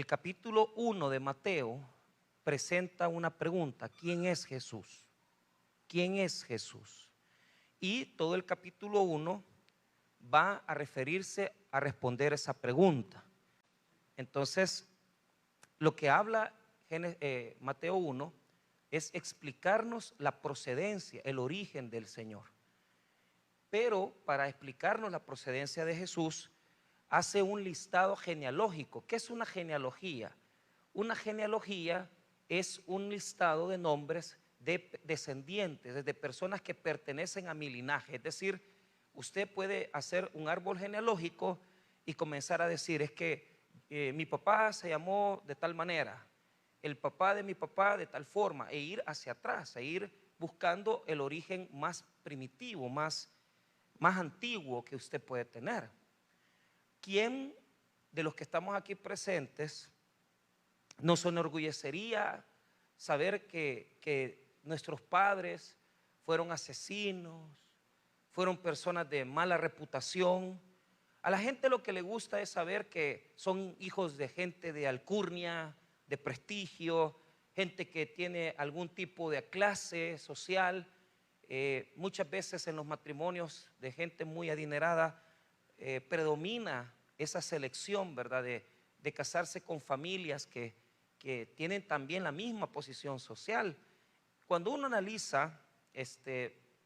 el capítulo 1 de Mateo presenta una pregunta: ¿quién es Jesús? ¿Quién es Jesús? Y todo el capítulo 1 va a referirse a responder esa pregunta. Entonces, lo que habla Mateo 1 es explicarnos la procedencia, el origen del Señor. Pero para explicarnos la procedencia de Jesús, hace un listado genealógico. ¿Qué es una genealogía? Una genealogía es un listado de nombres de descendientes, de personas que pertenecen a mi linaje. Es decir, usted puede hacer un árbol genealógico y comenzar a decir: es que mi papá se llamó de tal manera, el papá de mi papá de tal forma, e ir hacia atrás, e ir buscando el origen más primitivo, más antiguo que usted puede tener. ¿Quién de los que estamos aquí presentes nos enorgullecería saber que nuestros padres fueron asesinos, fueron personas de mala reputación? A la gente lo que le gusta es saber que son hijos de gente de alcurnia, de prestigio, gente que tiene algún tipo de clase social. Muchas veces en los matrimonios de gente muy adinerada predomina esa selección, ¿verdad? De casarse con familias que tienen también la misma posición social. Cuando uno analiza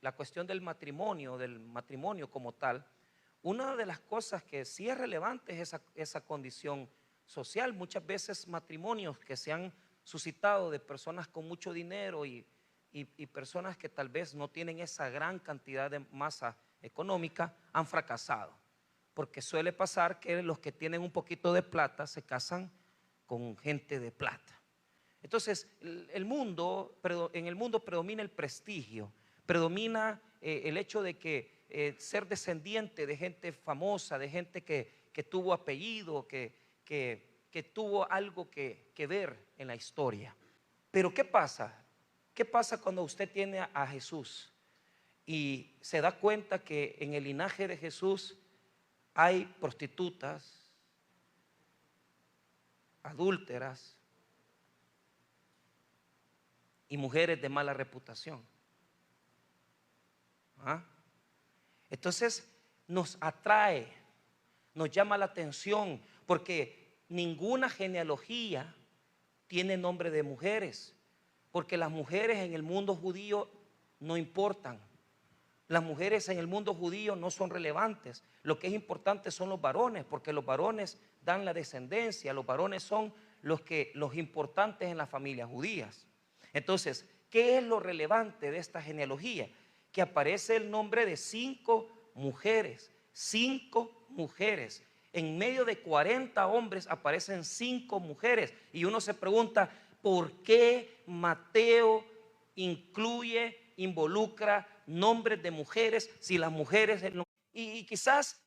la cuestión del matrimonio como tal, una de las cosas que sí es relevante es esa condición social. Muchas veces matrimonios que se han suscitado de personas con mucho dinero y personas que tal vez no tienen esa gran cantidad de masa económica han fracasado, porque suele pasar que los que tienen un poquito de plata se casan con gente de plata. Entonces, en el mundo predomina el prestigio, predomina el hecho de que ser descendiente de gente famosa, de gente que tuvo apellido, que tuvo algo que ver en la historia. Pero ¿qué pasa? ¿Qué pasa cuando usted tiene a Jesús y se da cuenta que en el linaje de Jesús hay prostitutas, adúlteras y mujeres de mala reputación? ¿Ah? Entonces nos atrae, nos llama la atención, porque ninguna genealogía tiene nombre de mujeres, porque las mujeres en el mundo judío no importan. Las mujeres en el mundo judío no son relevantes. Lo que es importante son los varones, porque los varones dan la descendencia. Los varones son los importantes en las familias judías. Entonces, ¿qué es lo relevante de esta genealogía? Que aparece el nombre de 5 mujeres. 5 mujeres. En medio de 40 hombres aparecen 5 mujeres. Y uno se pregunta: ¿por qué Mateo involucra nombres de mujeres si las mujeres y quizás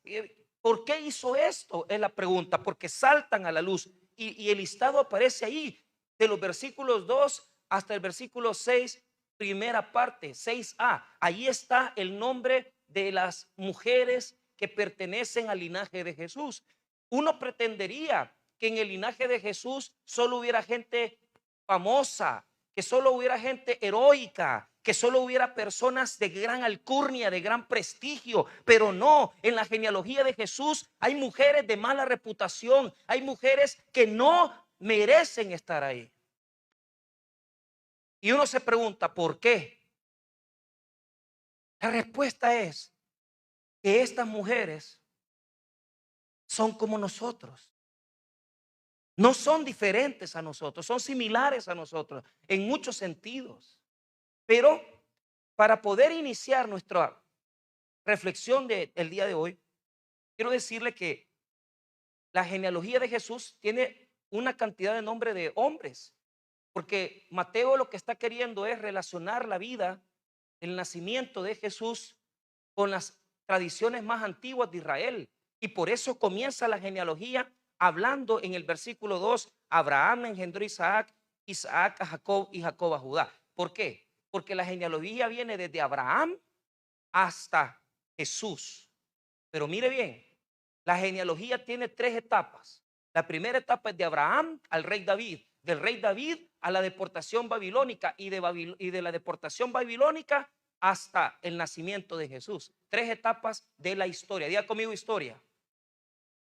¿por qué hizo esto? Es la pregunta, porque saltan a la luz y el listado aparece ahí, de los versículos 2 hasta el versículo 6, primera parte, 6a. Ahí está el nombre de las mujeres que pertenecen al linaje de Jesús. Uno pretendería que en el linaje de Jesús solo hubiera gente famosa, que solo hubiera gente heroica, que solo hubiera personas de gran alcurnia, de gran prestigio, pero no. En la genealogía de Jesús hay mujeres de mala reputación, hay mujeres que no merecen estar ahí. Y uno se pregunta: ¿por qué? La respuesta es que estas mujeres son como nosotros. No son diferentes a nosotros, son similares a nosotros en muchos sentidos. Pero para poder iniciar nuestra reflexión del día de hoy, quiero decirle que la genealogía de Jesús tiene una cantidad de nombres de hombres, porque Mateo lo que está queriendo es relacionar la vida, el nacimiento de Jesús con las tradiciones más antiguas de Israel. Y por eso comienza la genealogía hablando en el versículo 2: Abraham engendró a Isaac, Isaac a Jacob y Jacob a Judá. ¿Por qué? Porque la genealogía viene desde Abraham hasta Jesús. Pero mire bien, la genealogía tiene 3 etapas. La primera etapa es de Abraham al rey David, del rey David a la deportación babilónica y de la deportación babilónica hasta el nacimiento de Jesús. 3 etapas de la historia. Diga conmigo historia.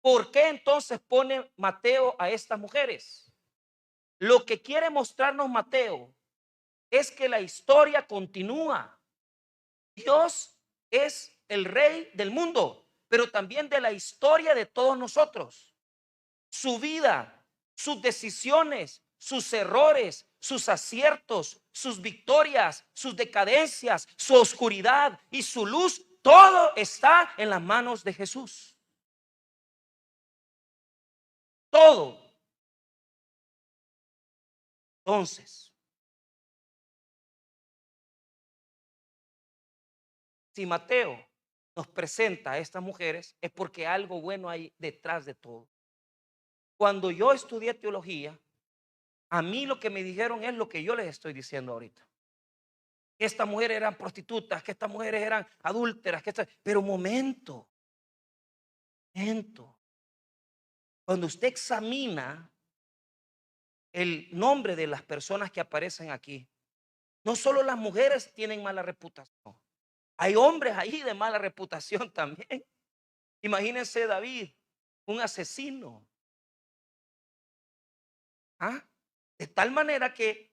¿Por qué entonces pone Mateo a estas mujeres? Lo que quiere mostrarnos Mateo es que la historia continúa. Dios es el rey del mundo, pero también de la historia de todos nosotros. Su vida, sus decisiones, sus errores, sus aciertos, sus victorias, sus decadencias, su oscuridad y su luz, todo está en las manos de Jesús. Todo. Entonces, si Mateo nos presenta a estas mujeres, es porque algo bueno hay detrás de todo. Cuando yo estudié teología, a mí lo que me dijeron es lo que yo les estoy diciendo ahorita. Que estas mujeres eran prostitutas, que estas mujeres eran adúlteras, pero momento. Cuando usted examina el nombre de las personas que aparecen aquí, no solo las mujeres tienen mala reputación, hay hombres ahí de mala reputación también. Imagínense David, un asesino. De tal manera que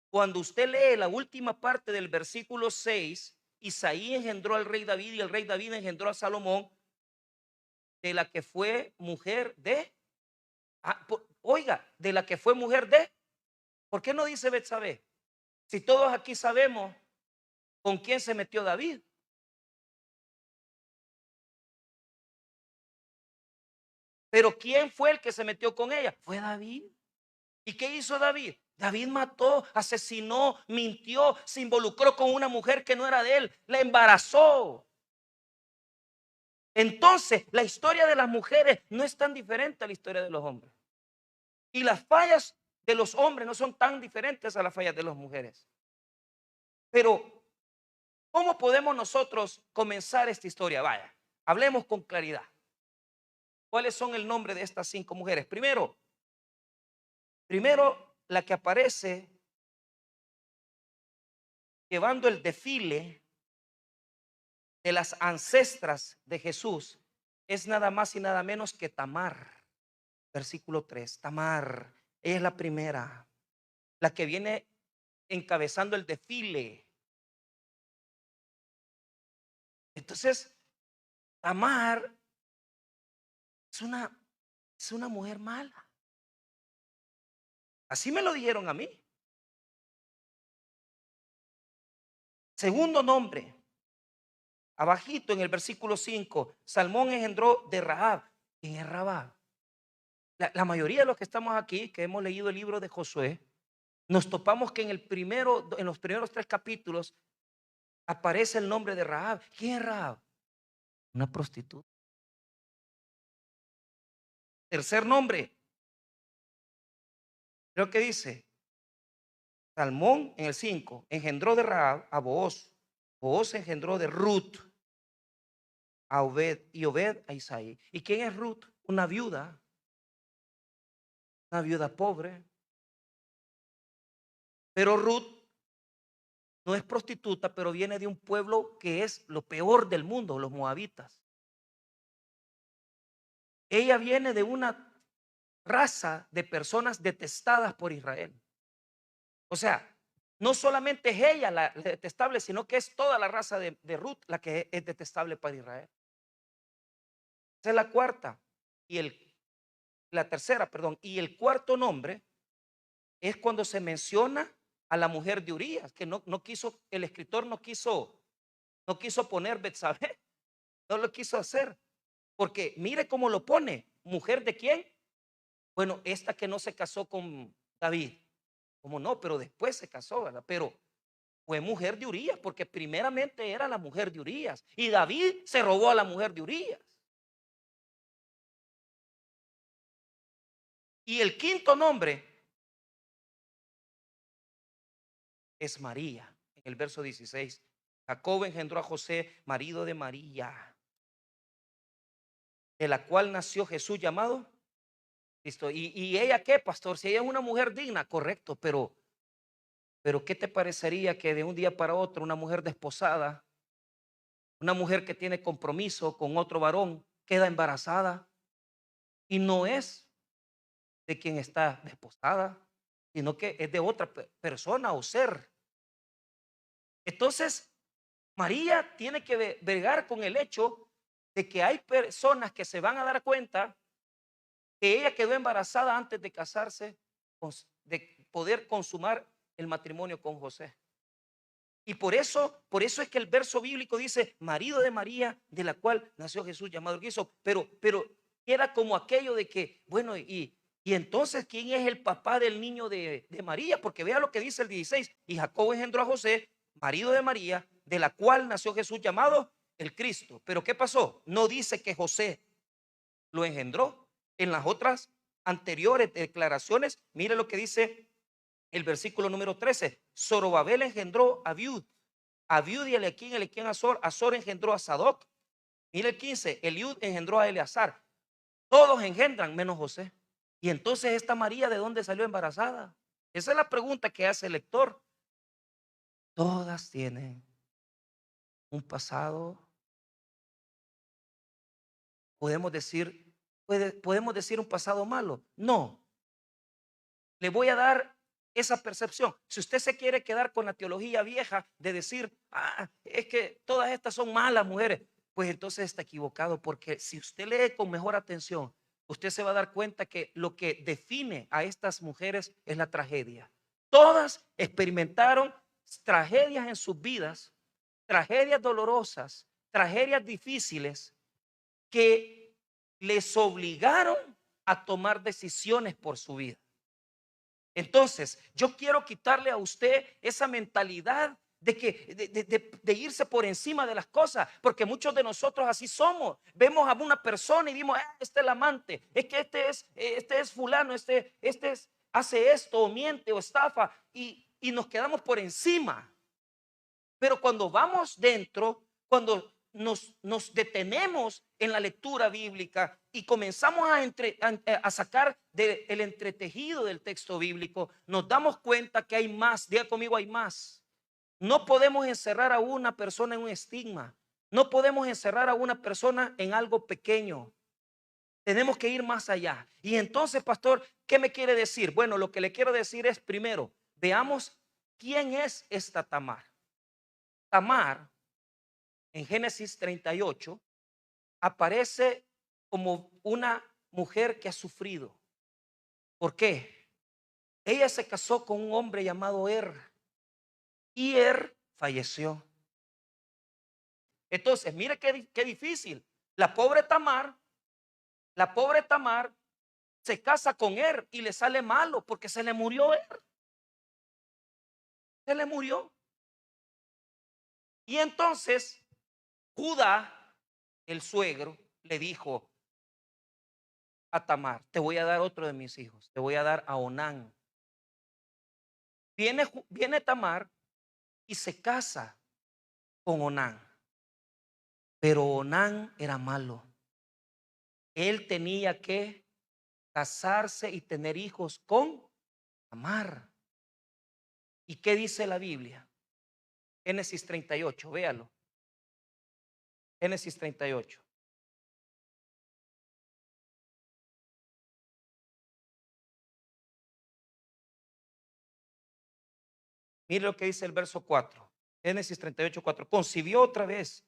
cuando usted lee la última parte del versículo 6, Isaí engendró al rey David y el rey David engendró a Salomón, de la que fue mujer de, oiga, de la que fue mujer de, ¿por qué no dice Betsabé? Si todos aquí sabemos con quién se metió David. Pero ¿quién fue el que se metió con ella? Fue David. ¿Y qué hizo David? David mató, asesinó, mintió, se involucró con una mujer que no era de él, la embarazó. Entonces, la historia de las mujeres no es tan diferente a la historia de los hombres. Y las fallas de los hombres no son tan diferentes a las fallas de las mujeres. Pero, ¿cómo podemos nosotros comenzar esta historia? Vaya, hablemos con claridad. ¿Cuáles son el nombre de estas 5 mujeres? Primero, la que aparece llevando el desfile de las ancestras de Jesús es nada más y nada menos que Tamar. Versículo 3, Tamar, ella es la primera, la que viene encabezando el desfile. Entonces, Tamar es una mujer mala. Así me lo dijeron a mí. Segundo nombre, abajito en el versículo 5, Salmón engendró de Rahab. ¿Quién es Rahab? La mayoría de los que estamos aquí, que hemos leído el libro de Josué, nos topamos que en los primeros 3 capítulos aparece el nombre de Rahab. ¿Quién es Rahab? Una prostituta. Tercer nombre, creo que dice, Salmón en el 5 engendró de Rahab a Booz. Booz engendró de Ruth a Obed y Obed a Isaí. ¿Y quién es Ruth? Una viuda pobre. Pero Ruth no es prostituta, pero viene de un pueblo que es lo peor del mundo, los moabitas. Ella viene de una raza de personas detestadas por Israel. O sea, no solamente es ella la detestable, sino que es toda la raza de Ruth la que es detestable para Israel. Esa es la cuarta. La tercera, perdón. Y el cuarto nombre es cuando se menciona a la mujer de Urías, que no quiso, el escritor no quiso poner Betsabé, no lo quiso hacer, porque mire cómo lo pone. ¿Mujer de quién? Bueno, esta que no se casó con David. ¿Cómo no? Pero después se casó, ¿verdad? Pero fue mujer de Urías, porque primeramente era la mujer de Urías. Y David se robó a la mujer de Urías. Y el quinto nombre es María. En el verso 16, Jacob engendró a José, marido de María, de la cual nació Jesús llamado Listo. ¿Y ella qué, pastor? Si ella es una mujer digna, correcto, pero ¿qué te parecería que de un día para otro una mujer desposada, una mujer que tiene compromiso con otro varón, queda embarazada y no es de quien está desposada, sino que es de otra persona o ser? Entonces, María tiene que bregar con el hecho de que hay personas que se van a dar cuenta que ella quedó embarazada antes de casarse, de poder consumar el matrimonio con José. Y por eso es que el verso bíblico dice, marido de María, de la cual nació Jesús llamado el Cristo. Pero era como aquello de que, bueno, y entonces, ¿quién es el papá del niño de María? Porque vea lo que dice el 16, y Jacob engendró a José, marido de María, de la cual nació Jesús llamado el Cristo. Pero ¿qué pasó? No dice que José lo engendró. En las otras anteriores declaraciones, mire lo que dice el versículo número 13. Zorobabel engendró a Abiud y Elequín Azor. Azor engendró a Sadoc. Mire el 15. Eliud engendró a Eleazar. Todos engendran menos José. Y entonces esta María, ¿de dónde salió embarazada? Esa es la pregunta que hace el lector. Todas tienen un pasado, podemos decir, podemos decir un pasado malo. No, le voy a dar esa percepción. Si usted se quiere quedar con la teología vieja de decir, es que todas estas son malas mujeres, pues entonces está equivocado, porque si usted lee con mejor atención, usted se va a dar cuenta que lo que define a estas mujeres es la tragedia. Todas experimentaron tragedias en sus vidas, tragedias dolorosas, tragedias difíciles que les obligaron a tomar decisiones por su vida. Entonces, yo quiero quitarle a usted esa mentalidad de que de irse por encima de las cosas, porque muchos de nosotros así somos. Vemos a una persona y dimos, este es el amante, es que este es fulano, hace esto o miente o estafa, y nos quedamos por encima. Pero cuando vamos dentro, cuando nos detenemos en la lectura bíblica y comenzamos a sacar el entretejido del texto bíblico, nos damos cuenta que hay más. Diga conmigo, hay más. No podemos encerrar a una persona en un estigma. No podemos encerrar a una persona en algo pequeño. Tenemos que ir más allá. Y entonces, pastor, ¿qué me quiere decir? Bueno, lo que le quiero decir es, primero, veamos quién es esta Tamar. Tamar, en Génesis 38, aparece como una mujer que ha sufrido. ¿Por qué? Ella se casó con un hombre llamado y falleció. Entonces, mire qué difícil. La pobre Tamar se casa con y le sale malo porque se le murió se le murió. Y entonces Judá, el suegro, le dijo a Tamar, te voy a dar otro de mis hijos, te voy a dar a Onán. Viene Tamar y se casa con Onán, pero Onán era malo. Él tenía que casarse y tener hijos con Tamar. ¿Y qué dice la Biblia? Génesis 38, véalo. Génesis 38. Mire lo que dice el verso 4. Génesis 38, 4. Concibió otra vez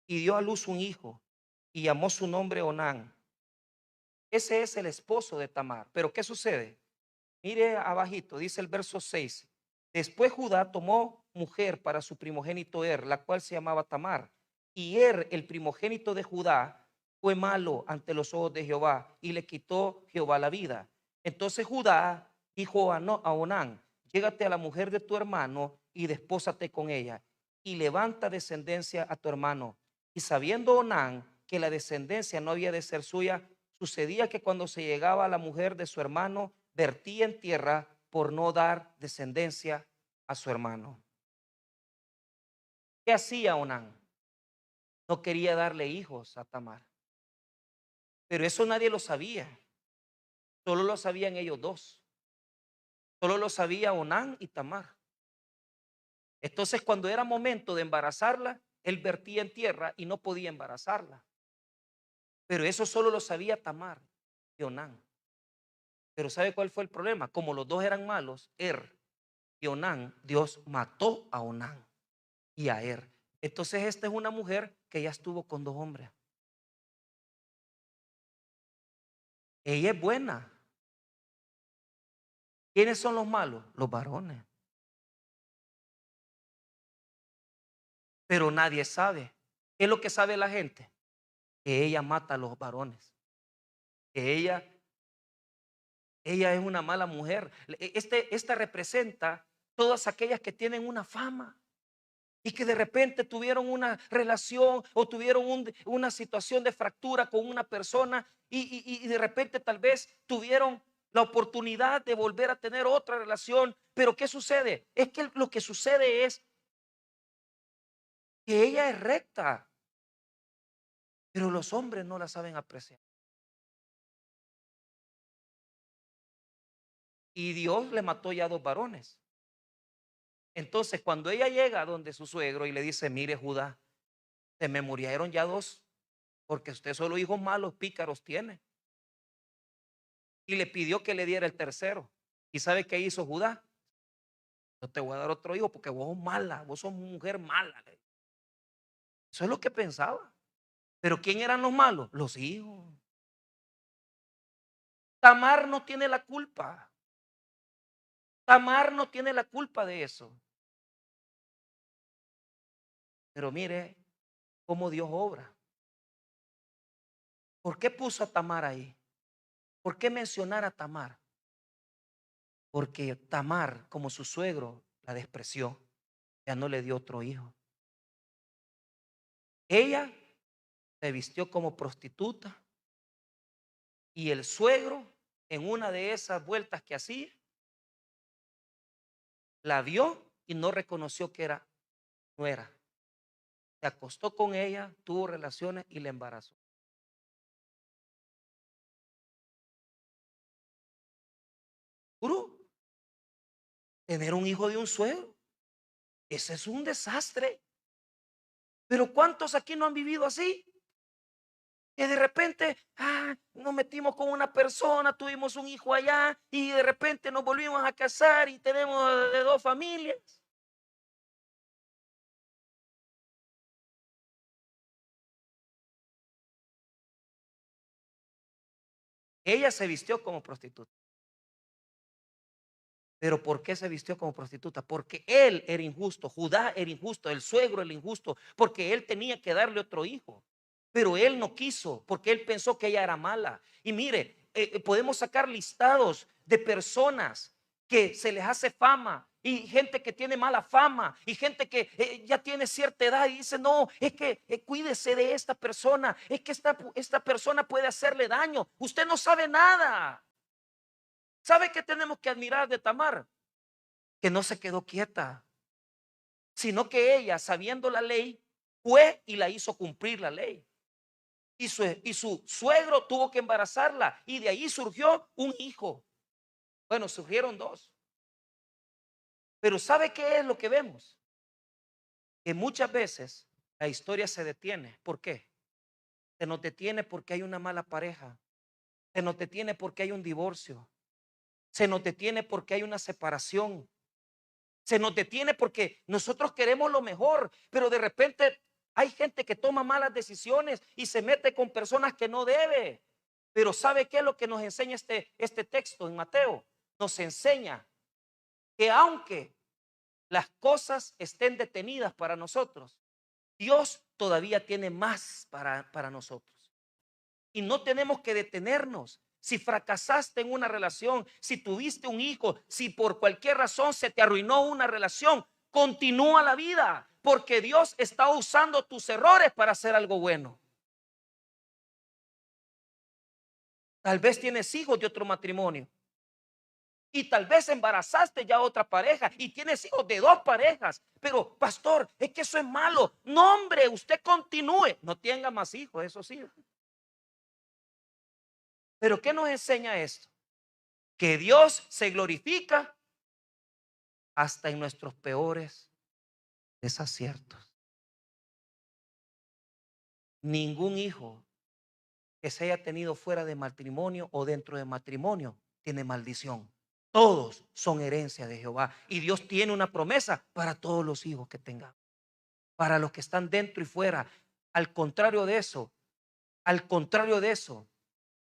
y dio a luz un hijo y llamó su nombre Onán. Ese es el esposo de Tamar. Pero ¿qué sucede? Mire abajito, dice el verso 6. Después Judá tomó mujer para su primogénito la cual se llamaba Tamar. Y el primogénito de Judá, fue malo ante los ojos de Jehová y le quitó Jehová la vida. Entonces Judá dijo a Onán, llégate a la mujer de tu hermano y despósate con ella y levanta descendencia a tu hermano. Y sabiendo Onán que la descendencia no había de ser suya, sucedía que cuando se llegaba a la mujer de su hermano, vertía en tierra por no dar descendencia a su hermano. ¿Qué hacía Onán? No quería darle hijos a Tamar. Pero eso nadie lo sabía. Solo lo sabían ellos dos. Solo lo sabía Onán y Tamar. Entonces, cuando era momento de embarazarla, él vertía en tierra y no podía embarazarla. Pero eso solo lo sabía Tamar y Onán. Pero ¿sabe cuál fue el problema? Como los dos eran malos, y Onán, Dios mató a Onán y a Entonces esta es una mujer que ya estuvo con dos hombres. Ella es buena. ¿Quiénes son los malos? Los varones. Pero nadie sabe. ¿Qué es lo que sabe la gente? Que ella mata a los varones. Que ella es una mala mujer. Esta representa todas aquellas que tienen una fama y que de repente tuvieron una relación o tuvieron una situación de fractura con una persona y de repente tal vez tuvieron la oportunidad de volver a tener otra relación. Pero ¿qué sucede? Es que lo que sucede es que ella es recta, pero los hombres no la saben apreciar. Y Dios le mató ya dos varones. Entonces, cuando ella llega donde su suegro y le dice: mire, Judá, se me murieron ya dos, porque usted solo hijos malos, pícaros tiene. Y le pidió que le diera el tercero. ¿Y sabe qué hizo Judá? No te voy a dar otro hijo porque vos sos mala, vos sos mujer mala. Eso es lo que pensaba. Pero ¿quién eran los malos? Los hijos. Tamar no tiene la culpa. Tamar no tiene la culpa de eso. Pero mire cómo Dios obra. ¿Por qué puso a Tamar ahí? ¿Por qué mencionar a Tamar? Porque Tamar, como su suegro, la despreció. Ya no le dio otro hijo. Ella se vistió como prostituta y el suegro, en una de esas vueltas que hacía, la vio y no reconoció que era nuera. Se acostó con ella, tuvo relaciones y la embarazó. Juro, tener un hijo de un suegro, ese es un desastre. Pero ¿cuántos aquí no han vivido así? Que de repente, nos metimos con una persona, tuvimos un hijo allá y de repente nos volvimos a casar y tenemos de dos familias. Ella se vistió como prostituta. Pero ¿por qué se vistió como prostituta? Porque él era injusto, Judá era injusto, el suegro era injusto, porque él tenía que darle otro hijo. Pero él no quiso, porque él pensó que ella era mala. Y mire, podemos sacar listados de personas que se les hace fama y gente que tiene mala fama y gente que ya tiene cierta edad y dice: no, es que cuídese de esta persona, es que esta persona puede hacerle daño. Usted no sabe nada. ¿Sabe qué tenemos que admirar de Tamar? Que no se quedó quieta, sino que ella, sabiendo la ley, fue y la hizo cumplir la ley. Y su suegro tuvo que embarazarla y de ahí surgió un hijo. Bueno, surgieron dos. Pero ¿sabe qué es lo que vemos? Que muchas veces la historia se detiene. ¿Por qué? Se nos detiene porque hay una mala pareja. Se nos detiene porque hay un divorcio. Se nos detiene porque hay una separación. Se nos detiene porque nosotros queremos lo mejor, pero de repente hay gente que toma malas decisiones y se mete con personas que no debe. Pero ¿sabe qué es lo que nos enseña este texto en Mateo? Nos enseña que aunque las cosas estén detenidas para nosotros, Dios todavía tiene más para nosotros. Y no tenemos que detenernos. Si fracasaste en una relación, si tuviste un hijo, si por cualquier razón se te arruinó una relación, continúa la vida, porque Dios está usando tus errores para hacer algo bueno. Tal vez tienes hijos de otro matrimonio y tal vez embarazaste ya a otra pareja y tienes hijos de dos parejas. Pero pastor, es que eso es malo. No, hombre, usted continúe. No tenga más hijos, eso sí. Pero ¿qué nos enseña esto? que Dios se glorifica hasta en nuestros peores desaciertos. Ningún hijo que se haya tenido fuera de matrimonio o dentro de matrimonio tiene maldición. Todos son herencia de Jehová. Y Dios tiene una promesa para todos los hijos que tengan, para los que están dentro y fuera. Al contrario de eso,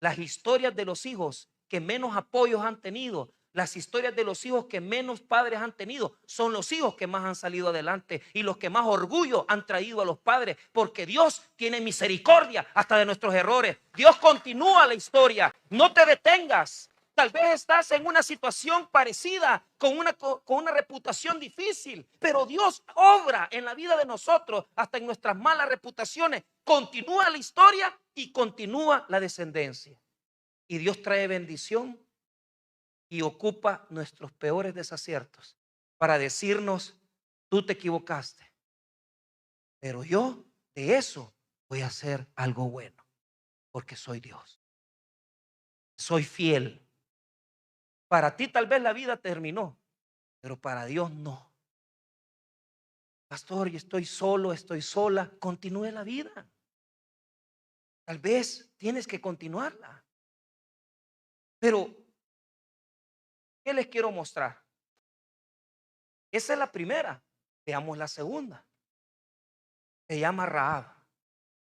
las historias de los hijos que menos apoyos han tenido, las historias de los hijos que menos padres han tenido, son los hijos que más han salido adelante y los que más orgullo han traído a los padres, porque Dios tiene misericordia hasta de nuestros errores. Dios continúa la historia. No te detengas. Tal vez estás en una situación parecida, con una reputación difícil, pero Dios obra en la vida de nosotros, hasta en nuestras malas reputaciones. Continúa la historia y continúa la descendencia. Y Dios trae bendición y ocupa nuestros peores desaciertos para decirnos: tú te equivocaste, pero yo de eso voy a hacer algo bueno, porque soy Dios. Soy fiel. Para ti tal vez la vida terminó, pero para Dios no. Pastor, yo estoy solo, estoy sola. Continúe la vida. Tal vez tienes que continuarla. Pero, ¿qué les quiero mostrar? Esa es la primera. Veamos la segunda. Se llama Rahab.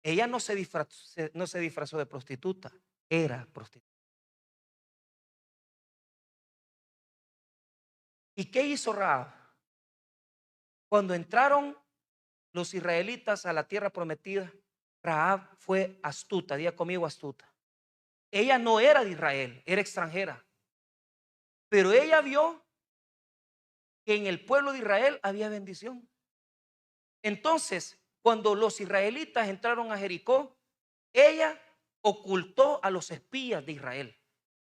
Ella no se disfrazó de prostituta, era prostituta. ¿Y qué hizo Rahab? Cuando entraron los israelitas a la tierra prometida, Rahab fue astuta. Diga conmigo, astuta. Ella no era de Israel, era extranjera. Pero ella vio que en el pueblo de Israel había bendición. Entonces, cuando los israelitas entraron a Jericó, ella ocultó a los espías de Israel.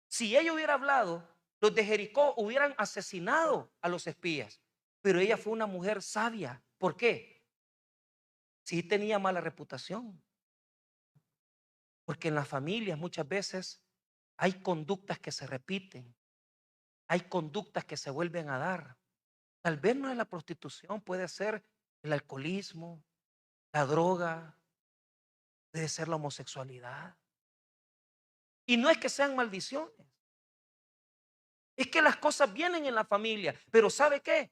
Si ella hubiera hablado, los de Jericó hubieran asesinado a los espías. Pero ella fue una mujer sabia. ¿Por qué? Sí tenía mala reputación. Porque en las familias muchas veces hay conductas que se repiten. Hay conductas que se vuelven a dar. Tal vez no es la prostitución, puede ser el alcoholismo, la droga, puede ser la homosexualidad. Y no es que sean maldiciones. Es que las cosas vienen en la familia. Pero ¿sabe qué?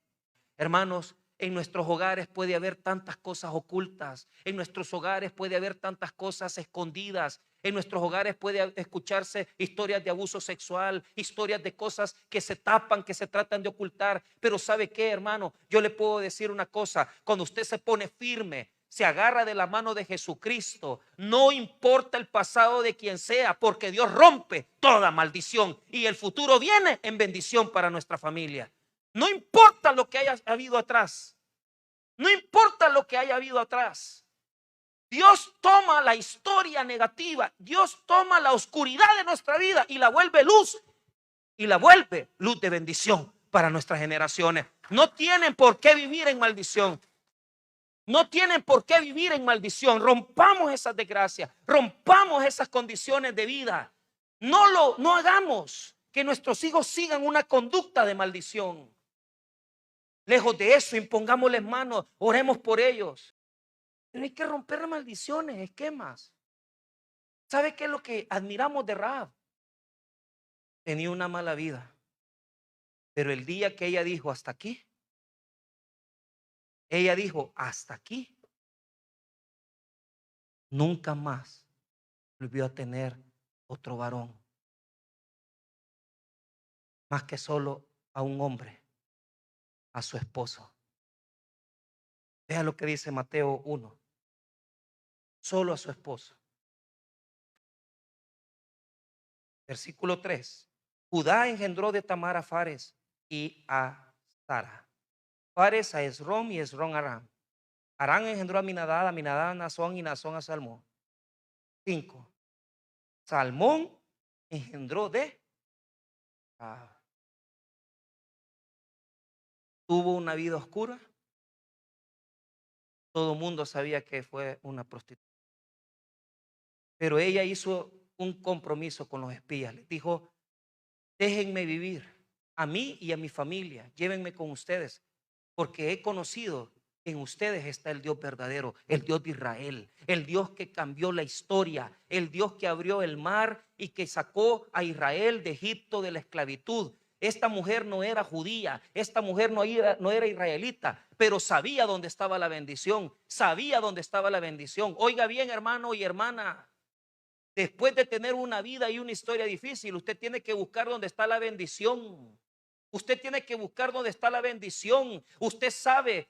Hermanos, en nuestros hogares puede haber tantas cosas ocultas. En nuestros hogares puede haber tantas cosas escondidas. En nuestros hogares puede escucharse historias de abuso sexual, historias de cosas que se tapan, que se tratan de ocultar. Pero ¿sabe qué, hermano? Yo le puedo decir una cosa. Cuando usted se pone firme, se agarra de la mano de Jesucristo, no importa el pasado de quien sea, porque Dios rompe toda maldición y el futuro viene en bendición para nuestra familia. No importa lo que haya habido atrás. No importa lo que haya habido atrás. Dios toma la historia negativa. Dios toma la oscuridad de nuestra vida y la vuelve luz. Y la vuelve luz de bendición para nuestras generaciones. No tienen por qué vivir en maldición. No tienen por qué vivir en maldición. Rompamos esas desgracias. Rompamos esas condiciones de vida. No hagamos que nuestros hijos sigan una conducta de maldición. Lejos de eso, impongámosles manos, oremos por ellos. Pero hay que romper maldiciones, esquemas. ¿Sabe qué es lo que admiramos de Rahab? Tenía una mala vida. Pero el día que ella dijo hasta aquí, nunca más volvió a tener otro varón, más que solo a un hombre, a su esposo. Vea lo que dice Mateo 1. Solo a su esposo. Versículo 3. Judá engendró de Tamar a Fares y a Zara. Fares a Esrom y Esrom a Aram. Aram engendró a Aminadab, Aminadab a Nazón y Nazón a Salmón. 5. Salmón engendró de tuvo una vida oscura. Todo el mundo sabía que fue una prostituta. Pero ella hizo un compromiso con los espías. Les dijo: déjenme vivir a mí y a mi familia, llévenme con ustedes, porque he conocido que en ustedes está el Dios verdadero, el Dios de Israel, el Dios que cambió la historia, el Dios que abrió el mar y que sacó a Israel de Egipto de la esclavitud. Esta mujer no era judía, esta mujer no era israelita, pero sabía dónde estaba la bendición, sabía dónde estaba la bendición. Oiga bien, hermano y hermana, después de tener una vida y una historia difícil, usted tiene que buscar dónde está la bendición. Usted tiene que buscar dónde está la bendición. Usted sabe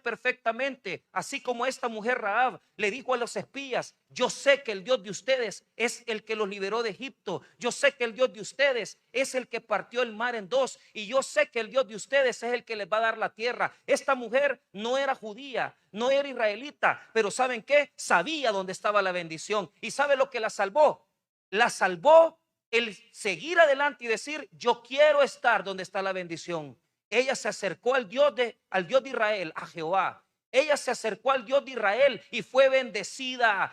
perfectamente, así como esta mujer Rahab le dijo a los espías: yo sé que el Dios de ustedes es el que los liberó de Egipto. Yo sé que el Dios de ustedes es el que partió el mar en dos. Y yo sé que el Dios de ustedes es el que les va a dar la tierra. Esta mujer no era judía, no era israelita, pero ¿saben qué? Sabía dónde estaba la bendición. ¿Y sabe lo que la salvó? La salvó el seguir adelante y decir: yo quiero estar donde está la bendición. Ella se acercó al Dios de Israel, a Jehová. Ella se acercó al Dios de Israel y fue bendecida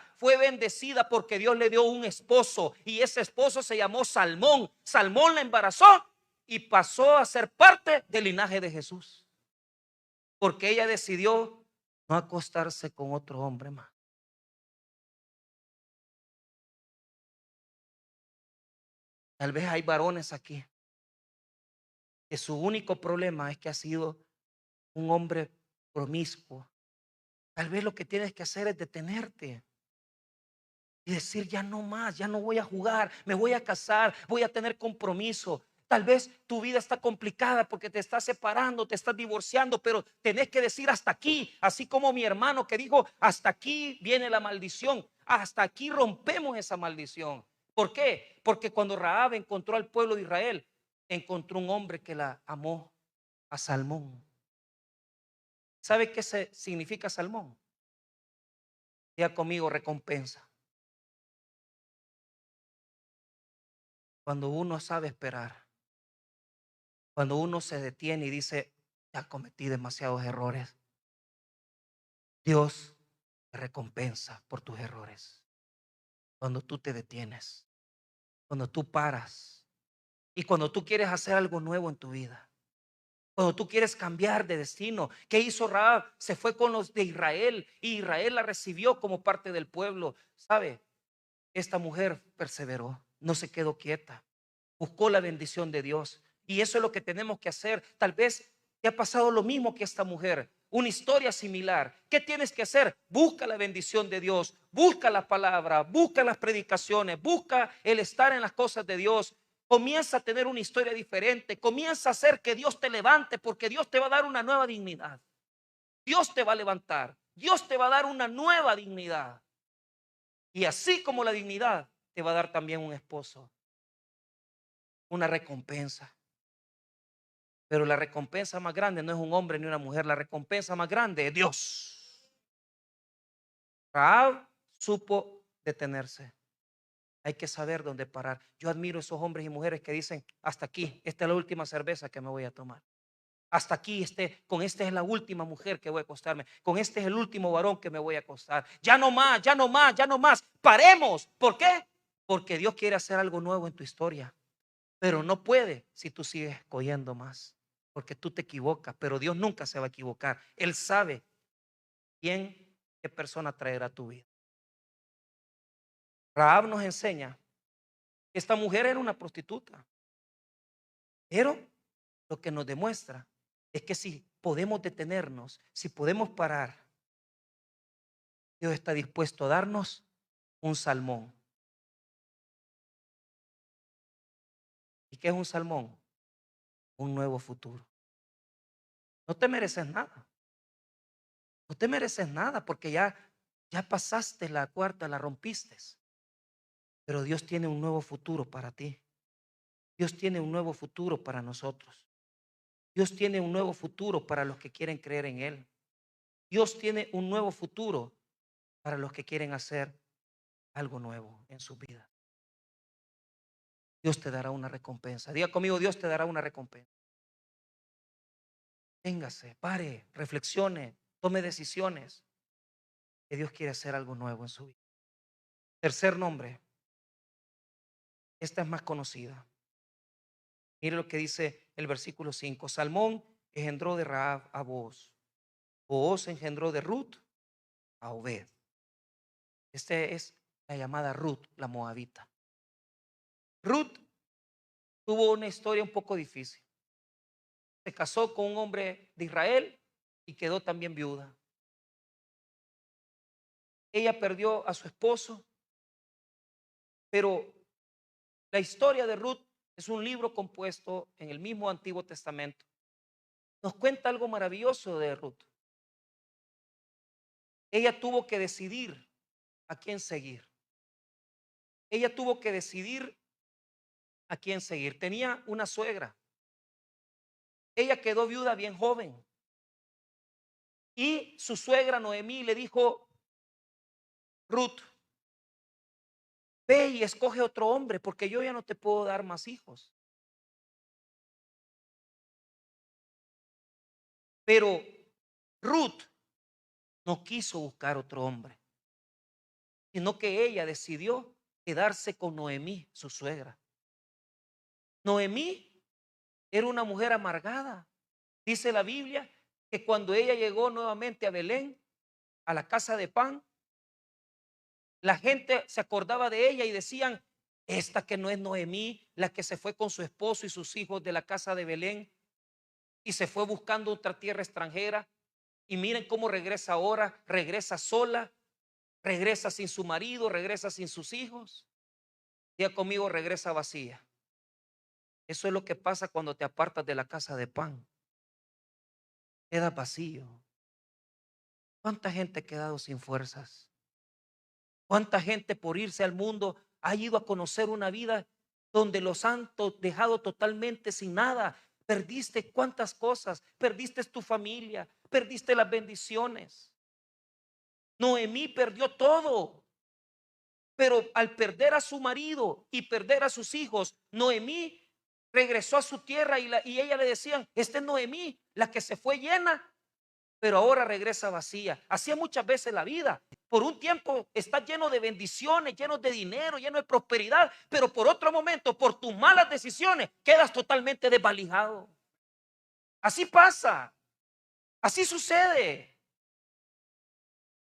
porque Dios le dio un esposo y ese esposo se llamó Salmón. Salmón la embarazó y pasó a ser parte del linaje de Jesús, porque ella decidió no acostarse con otro hombre más. Tal vez hay varones aquí que su único problema es que ha sido un hombre promiscuo. Tal vez lo que tienes que hacer es detenerte y decir: ya no más, ya no voy a jugar, me voy a casar, voy a tener compromiso. Tal vez tu vida está complicada porque te estás separando, te estás divorciando, pero tenés que decir: hasta aquí, así como mi hermano que dijo: hasta aquí viene la maldición, hasta aquí rompemos esa maldición. ¿Por qué? Porque cuando Rahab encontró al pueblo de Israel, encontró un hombre que la amó, a Salmón. ¿Sabe qué significa Salmón? Diga conmigo: recompensa. Cuando uno sabe esperar, cuando uno se detiene y dice: ya cometí demasiados errores, Dios te recompensa por tus errores. Cuando tú te detienes, cuando tú paras y cuando tú quieres hacer algo nuevo en tu vida, cuando tú quieres cambiar de destino. ¿Qué hizo Rahab? Se fue con los de Israel y Israel la recibió como parte del pueblo. ¿Sabe? Esta mujer perseveró, no se quedó quieta, buscó la bendición de Dios. Y eso es lo que tenemos que hacer. Tal vez te ha pasado lo mismo que esta mujer, una historia similar. ¿Qué tienes que hacer? Busca la bendición de Dios, busca la palabra, busca las predicaciones, busca el estar en las cosas de Dios. Comienza a tener una historia diferente, comienza a hacer que Dios te levante, porque Dios te va a dar una nueva dignidad. Dios te va a levantar, Dios te va a dar una nueva dignidad. Y así como la dignidad, te va a dar también un esposo, una recompensa. Pero la recompensa más grande no es un hombre ni una mujer, la recompensa más grande es Dios. Rahab supo detenerse. Hay que saber dónde parar. Yo admiro esos hombres y mujeres que dicen: hasta aquí, esta es la última cerveza que me voy a tomar. Hasta aquí, con esta es la última mujer que voy a acostarme. Con este es el último varón que me voy a acostar. Ya no más, ya no más, ya no más. Paremos. ¿Por qué? Porque Dios quiere hacer algo nuevo en tu historia. Pero no puede si tú sigues cogiendo más. Porque tú te equivocas, pero Dios nunca se va a equivocar. Él sabe qué persona traerá a tu vida. Rahab nos enseña que esta mujer era una prostituta. Pero lo que nos demuestra es que si podemos detenernos, si podemos parar, Dios está dispuesto a darnos un salmón. ¿Y qué es un salmón? Un nuevo futuro. No te mereces nada. No te mereces nada porque ya pasaste la cuarta, la rompiste. Pero Dios tiene un nuevo futuro para ti. Dios tiene un nuevo futuro para nosotros. Dios tiene un nuevo futuro para los que quieren creer en Él. Dios tiene un nuevo futuro para los que quieren hacer algo nuevo en su vida. Dios te dará una recompensa. Diga conmigo: Dios te dará una recompensa. Téngase, pare, reflexione, tome decisiones, que Dios quiere hacer algo nuevo en su vida. Tercer nombre, esta es más conocida. Mire lo que dice el versículo 5. Salmón engendró de Rahab a Booz. Booz engendró de Ruth a Obed. Este es la llamada Ruth, la moabita. Ruth tuvo una historia un poco difícil. Se casó con un hombre de Israel y quedó también viuda. Ella perdió a su esposo, pero la historia de Ruth es un libro compuesto en el mismo Antiguo Testamento. Nos cuenta algo maravilloso de Ruth. Ella tuvo que decidir a quién seguir. Ella tuvo que decidir a quién seguir. Tenía una suegra. Ella quedó viuda bien joven. Y su suegra Noemí le dijo: Ruth, ve y escoge otro hombre, porque yo ya no te puedo dar más hijos. Pero Ruth no quiso buscar otro hombre, sino que ella decidió quedarse con Noemí, su suegra. Noemí era una mujer amargada. Dice la Biblia que cuando ella llegó nuevamente a Belén, a la casa de pan, la gente se acordaba de ella y decían: esta que no es Noemí, la que se fue con su esposo y sus hijos de la casa de Belén y se fue buscando otra tierra extranjera. Y miren cómo regresa ahora, regresa sola, regresa sin su marido, regresa sin sus hijos. Diga conmigo: regresa vacía. Eso es lo que pasa cuando te apartas de la casa de pan. Quedas vacío. ¿Cuánta gente ha quedado sin fuerzas? ¿Cuánta gente por irse al mundo ha ido a conocer una vida donde los han dejado totalmente sin nada? Perdiste cuántas cosas, perdiste tu familia, perdiste las bendiciones. Noemí perdió todo, pero al perder a su marido y perder a sus hijos, Noemí regresó a su tierra y ella le decían: esta es Noemí, la que se fue llena, pero ahora regresa vacía. Así es muchas veces la vida. Por un tiempo estás lleno de bendiciones, lleno de dinero, lleno de prosperidad, pero por otro momento, por tus malas decisiones, quedas totalmente desvalijado. Así pasa, así sucede,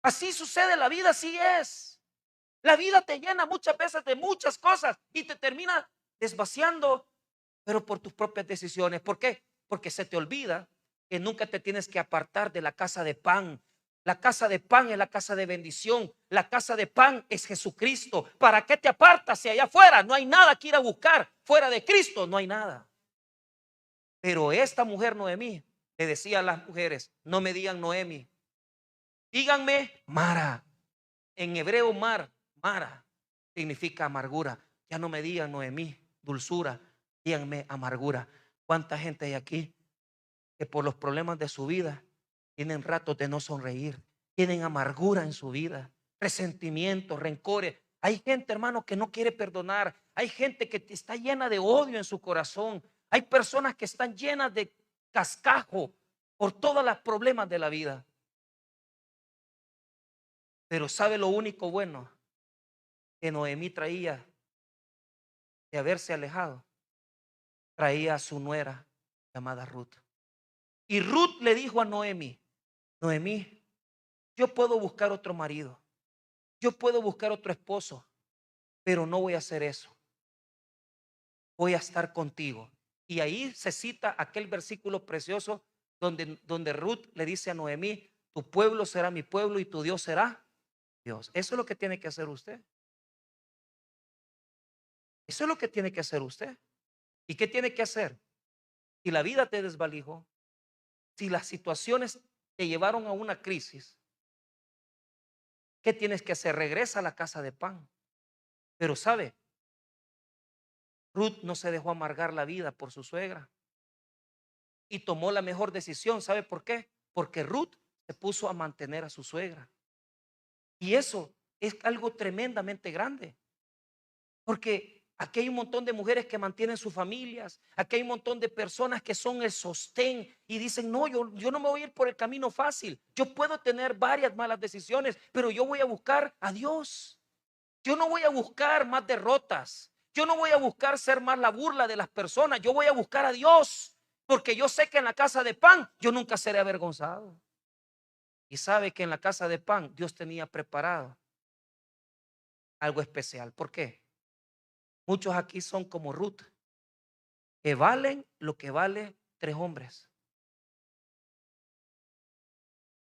así sucede la vida, así es. La vida te llena muchas veces de muchas cosas y te termina desvaciando, pero por tus propias decisiones. ¿Por qué? Porque se te olvida que nunca te tienes que apartar de la casa de pan. La casa de pan es la casa de bendición. La casa de pan es Jesucristo. ¿Para qué te apartas si allá afuera no hay nada que ir a buscar? Fuera de Cristo no hay nada. Pero esta mujer Noemí le decía a las mujeres: no me digan Noemi, díganme Mara. En hebreo Mara significa amargura. Ya no me digan Noemí, dulzura, díganme amargura. ¿Cuánta gente hay aquí que por los problemas de su vida tienen ratos de no sonreír, tienen amargura en su vida, resentimientos, rencores? Hay gente, hermano, que no quiere perdonar. Hay gente que está llena de odio en su corazón. Hay personas que están llenas de cascajo por todos los problemas de la vida. Pero ¿sabe lo único bueno que Noemí traía de haberse alejado? Traía a su nuera llamada Ruth. Y Ruth le dijo a Noemí: Noemí, yo puedo buscar otro marido, yo puedo buscar otro esposo, pero no voy a hacer eso. Voy a estar contigo. Y ahí se cita aquel versículo precioso donde Ruth le dice a Noemí: tu pueblo será mi pueblo y tu Dios será Dios. Eso es lo que tiene que hacer usted. Eso es lo que tiene que hacer usted. ¿Y qué tiene que hacer? Si la vida te desvalijó, si las situaciones te llevaron a una crisis, ¿qué tienes que hacer? Regresa a la casa de pan. Pero sabe, Ruth no se dejó amargar la vida por su suegra y tomó la mejor decisión. ¿Sabe por qué? Porque Ruth se puso a mantener a su suegra. Y eso es algo tremendamente grande, porque aquí hay un montón de mujeres que mantienen sus familias. Aquí hay un montón de personas que son el sostén y dicen: no, yo no me voy a ir por el camino fácil. Yo puedo tener varias malas decisiones, pero yo voy a buscar a Dios. Yo no voy a buscar más derrotas. Yo no voy a buscar ser más la burla de las personas. Yo voy a buscar a Dios. Porque yo sé que en la casa de pan yo nunca seré avergonzado. Y sabe que en la casa de pan Dios tenía preparado algo especial. ¿Por qué? Muchos aquí son como Ruth, que valen lo que vale 3 hombres.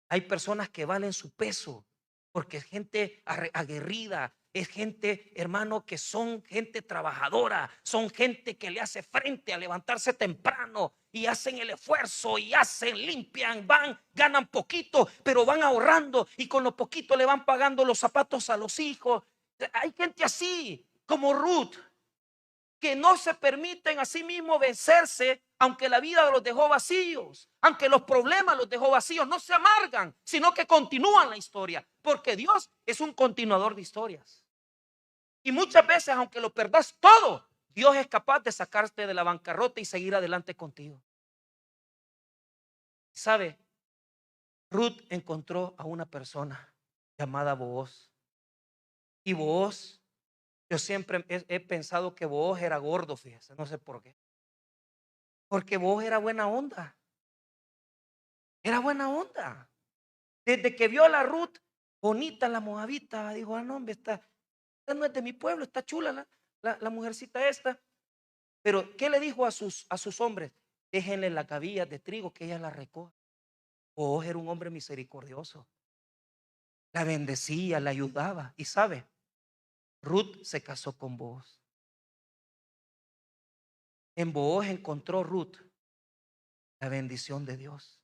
Hay personas que valen su peso, porque es gente aguerrida, es gente, hermano, que son gente trabajadora, son gente que le hace frente a levantarse temprano y hacen el esfuerzo y hacen, limpian, van, ganan poquito, pero van ahorrando y con lo poquito le van pagando los zapatos a los hijos. Hay gente así, como Ruth, que no se permiten a sí mismos vencerse, aunque la vida los dejó vacíos, aunque los problemas los dejó vacíos, no se amargan, sino que continúan la historia, porque Dios es un continuador de historias. Y muchas veces, aunque lo perdas todo, Dios es capaz de sacarte de la bancarrota y seguir adelante contigo. ¿Sabe? Ruth encontró a una persona llamada Booz. Y Booz, yo siempre he pensado que Booz era gordo, fíjese, no sé por qué. Porque Booz era buena onda. Era buena onda. Desde que vio a la Ruth, bonita la moabita, dijo, ah, no, hombre, esta no es de mi pueblo, está chula la mujercita esta. Pero, ¿qué le dijo a sus hombres? Déjenle las gavillas de trigo que ella la recoja. Oh, era un hombre misericordioso. La bendecía, la ayudaba. Y sabe, Ruth se casó con Booz. En Booz encontró Ruth la bendición de Dios.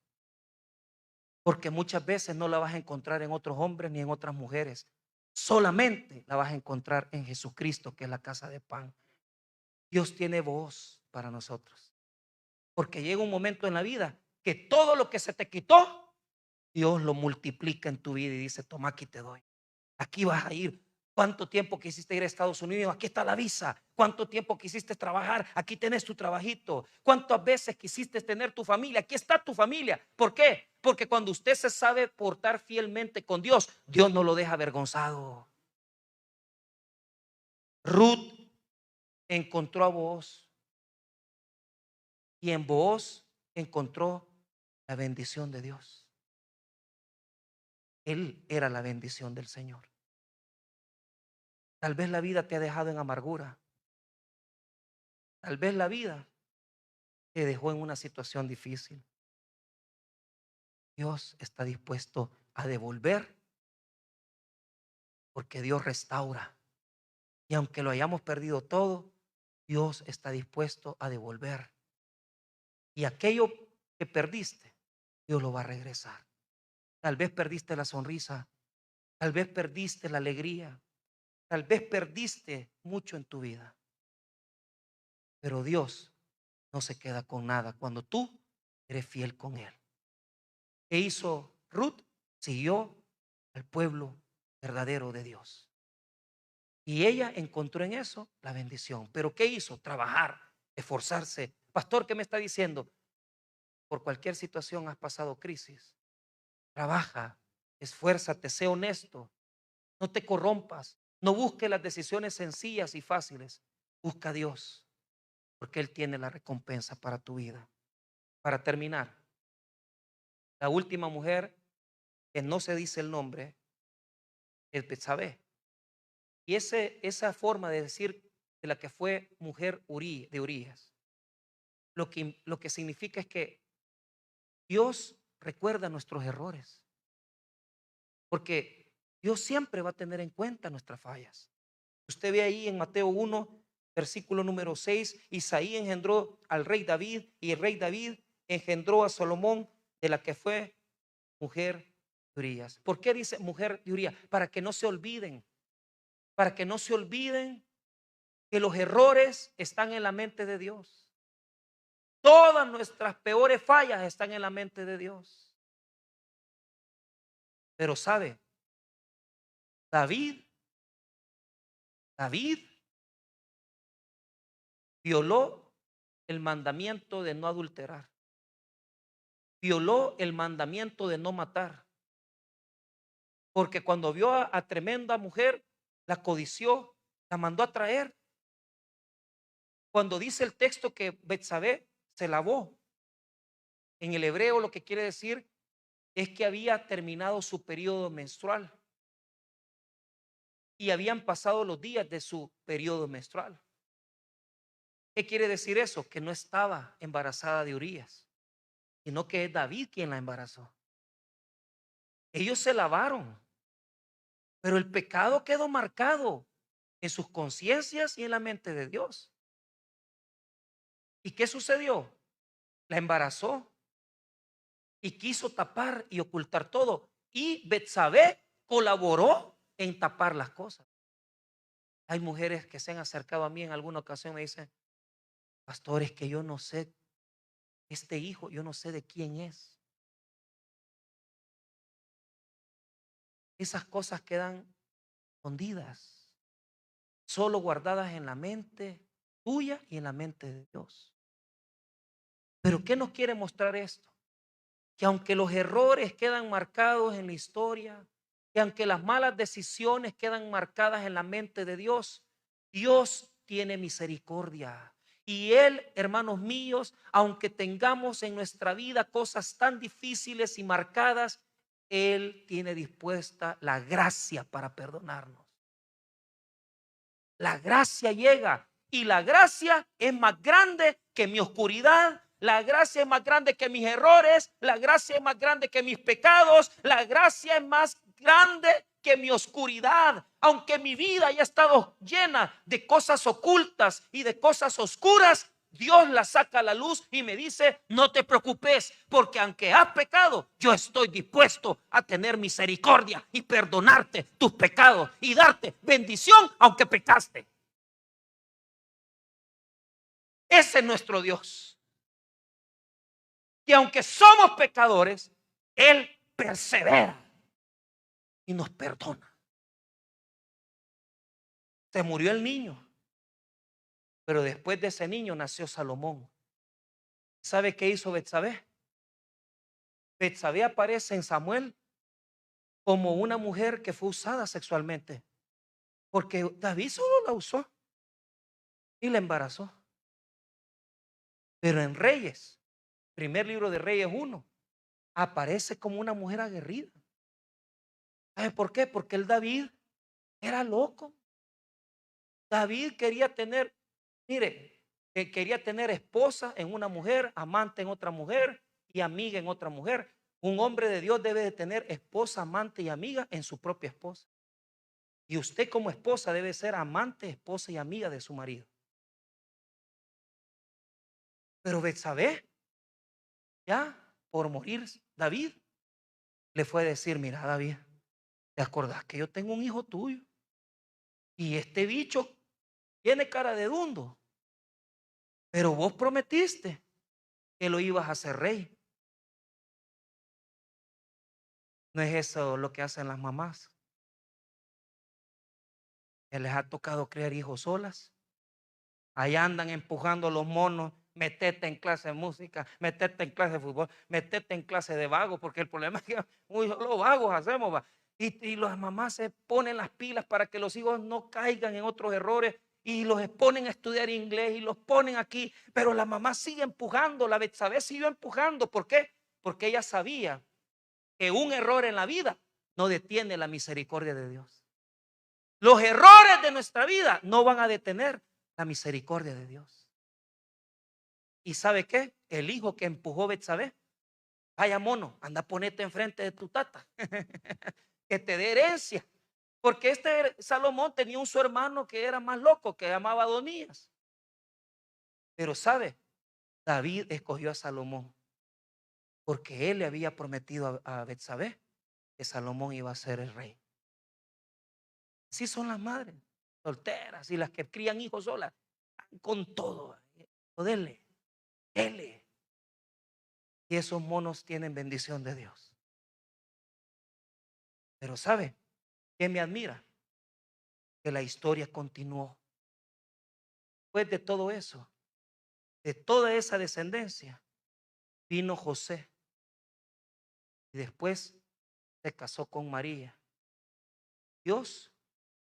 Porque muchas veces no la vas a encontrar en otros hombres ni en otras mujeres. Solamente la vas a encontrar en Jesucristo, que es la casa de pan. Dios tiene voz para nosotros. Porque llega un momento en la vida que todo lo que se te quitó, Dios lo multiplica en tu vida y dice, toma, aquí te doy. Aquí vas a ir. ¿Cuánto tiempo quisiste ir a Estados Unidos? Aquí está la visa. ¿Cuánto tiempo quisiste trabajar? Aquí tenés tu trabajito. ¿Cuántas veces quisiste tener tu familia? Aquí está tu familia. ¿Por qué? Porque cuando usted se sabe portar fielmente con Dios, Dios no lo deja avergonzado. Ruth encontró a Booz y en Booz encontró la bendición de Dios. Él era la bendición del Señor. Tal vez la vida te ha dejado en amargura. Tal vez la vida te dejó en una situación difícil. Dios está dispuesto a devolver porque Dios restaura. Y aunque lo hayamos perdido todo, Dios está dispuesto a devolver. Y aquello que perdiste, Dios lo va a regresar. Tal vez perdiste la sonrisa, tal vez perdiste la alegría, tal vez perdiste mucho en tu vida. Pero Dios no se queda con nada cuando tú eres fiel con Él. ¿Qué hizo Ruth? Siguió al pueblo verdadero de Dios. Y ella encontró en eso la bendición. ¿Pero qué hizo? Trabajar, esforzarse. Pastor, ¿qué me está diciendo? Por cualquier situación has pasado crisis. Trabaja, esfuérzate, sé honesto. No te corrompas. No busques las decisiones sencillas y fáciles. Busca a Dios, porque Él tiene la recompensa para tu vida. Para terminar, la última mujer que no se dice el nombre es Betsabé. Y esa forma de decir de la que fue mujer de Urías, lo que significa es que Dios recuerda nuestros errores, porque Dios siempre va a tener en cuenta nuestras fallas. Usted ve ahí en Mateo 1, versículo número 6, Isaí engendró al rey David y el rey David engendró a Salomón, de la que fue mujer de Urías. ¿Por qué dice mujer de Urías? Para que no se olviden, para que no se olviden que los errores están en la mente de Dios. Todas nuestras peores fallas están en la mente de Dios. Pero sabe, David violó el mandamiento de no adulterar. Violó el mandamiento de no matar. Porque cuando vio a tremenda mujer, la codició, la mandó a traer Cuando dice el texto que Betsabé se lavó, en el hebreo lo que quiere decir es que había terminado su periodo menstrual y habían pasado los días de su periodo menstrual. ¿Qué quiere decir eso? Que no estaba embarazada de Urías, sino que es David quien la embarazó. Ellos se lavaron, pero el pecado quedó marcado en sus conciencias y en la mente de Dios. ¿Y qué sucedió? La embarazó y quiso tapar y ocultar todo. Y Betsabé colaboró en tapar las cosas. Hay mujeres que se han acercado a mí en alguna ocasión y me dicen, pastor, es que yo no sé, este hijo, yo no sé de quién es. Esas cosas quedan escondidas, solo guardadas en la mente tuya y en la mente de Dios. Pero ¿qué nos quiere mostrar esto? Que aunque los errores quedan marcados en la historia, que aunque las malas decisiones quedan marcadas en la mente de Dios, Dios tiene misericordia. Y Él, hermanos míos, aunque tengamos en nuestra vida cosas tan difíciles y marcadas, Él tiene dispuesta la gracia para perdonarnos. La gracia llega y la gracia es más grande que mi oscuridad. La gracia es más grande que mis errores. La gracia es más grande que mis pecados. La gracia es más grande que mi oscuridad. Aunque mi vida haya estado llena de cosas ocultas y de cosas oscuras, Dios la saca a la luz y me dice, no te preocupes, porque aunque has pecado, yo estoy dispuesto a tener misericordia y perdonarte tus pecados y darte bendición aunque pecaste. Ese es nuestro Dios. Y aunque somos pecadores, Él persevera y nos perdona. Se murió el niño, pero después de ese niño nació Salomón. ¿Sabe qué hizo Betsabé? Betsabé aparece en Samuel como una mujer que fue usada sexualmente, porque David solo la usó y la embarazó. Pero en Reyes, primer libro de Reyes 1, aparece como una mujer aguerrida. ¿Sabe por qué? Porque el David era loco. David quería tener, mire, que quería tener esposa en una mujer, amante en otra mujer y amiga en otra mujer. Un hombre de Dios debe de tener esposa, amante y amiga en su propia esposa. Y usted como esposa debe ser amante, esposa y amiga de su marido. Pero Betsabé, ya por morir David, le fue a decir, mira David, ¿te acordás que yo tengo un hijo tuyo? Y este bicho tiene cara de dundo, pero vos prometiste que lo ibas a hacer rey. ¿No es eso lo que hacen las mamás? Que les ha tocado criar hijos solas. Ahí andan empujando a los monos, metete en clase de música, metete en clase de fútbol, metete en clase de vago, porque el problema es que muy solo vagos hacemos, va. Y las mamás se ponen las pilas para que los hijos no caigan en otros errores y los ponen a estudiar inglés y los ponen aquí, pero la mamá sigue empujando, la Betsabé siguió empujando. ¿Por qué? Porque ella sabía que un error en la vida no detiene la misericordia de Dios. Los errores de nuestra vida no van a detener la misericordia de Dios. ¿Y sabe qué? El hijo que empujó Betsabé, vaya mono, anda ponete enfrente de tu tata, que te dé herencia. Porque este Salomón tenía un su hermano que era más loco, que llamaba Adonías. Pero sabe, David escogió a Salomón porque él le había prometido a Betsabé que Salomón iba a ser el rey. Así son las madres solteras y las que crían hijos solas, con todo. Dele, dele. Y esos monos tienen bendición de Dios. Pero ¿sabe qué me admira? Que la historia continuó. Después de todo eso, de toda esa descendencia, vino José y después se casó con María. Dios,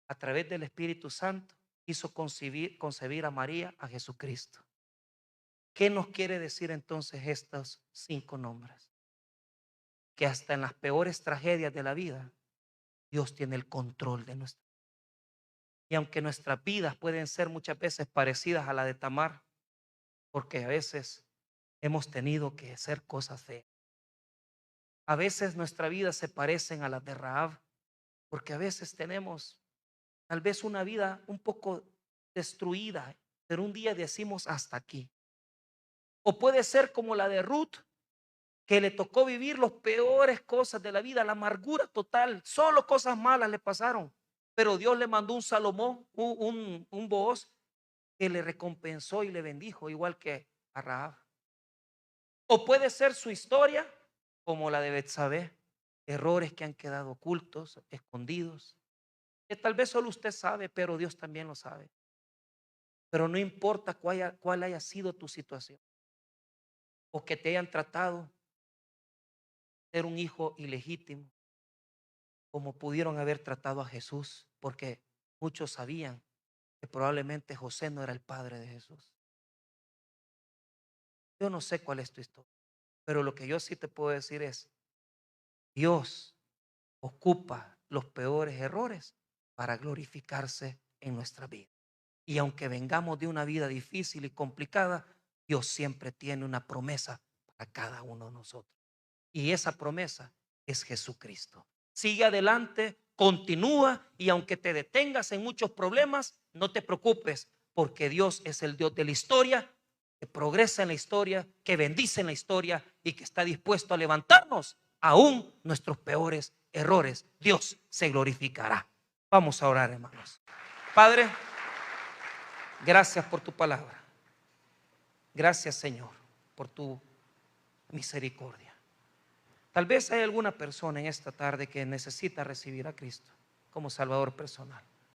a través del Espíritu Santo, quiso concebir a María, a Jesucristo. ¿Qué nos quiere decir entonces estos 5 nombres? Que hasta en las peores tragedias de la vida, Dios tiene el control de nuestra vida. Y aunque nuestras vidas pueden ser muchas veces parecidas a la de Tamar, porque a veces hemos tenido que hacer cosas feas. A veces nuestra vida se parecen a las de Rahab, porque a veces tenemos tal vez una vida un poco destruida, pero un día decimos hasta aquí. O puede ser como la de Ruth, que le tocó vivir las peores cosas de la vida, la amargura total, solo cosas malas le pasaron. Pero Dios le mandó un Salomón, un Booz, que le recompensó y le bendijo, igual que a Rahab. O puede ser su historia como la de Betsabé, errores que han quedado ocultos, escondidos, que tal vez solo usted sabe, pero Dios también lo sabe. Pero no importa cuál haya sido tu situación, o que te hayan tratado de ser un hijo ilegítimo, como pudieron haber tratado a Jesús, porque muchos sabían que probablemente José no era el padre de Jesús. Yo no sé cuál es tu historia, pero lo que yo sí te puedo decir es, Dios ocupa los peores errores para glorificarse en nuestra vida. Y aunque vengamos de una vida difícil y complicada, Dios siempre tiene una promesa para cada uno de nosotros. Y esa promesa es Jesucristo. Sigue adelante, continúa, y aunque te detengas en muchos problemas, no te preocupes, porque Dios es el Dios de la historia, que progresa en la historia, que bendice en la historia y que está dispuesto a levantarnos aún nuestros peores errores. Dios se glorificará. Vamos a orar, hermanos. Padre, gracias por tu palabra. Gracias, Señor, por tu misericordia. Tal vez hay alguna persona en esta tarde que necesita recibir a Cristo como Salvador personal.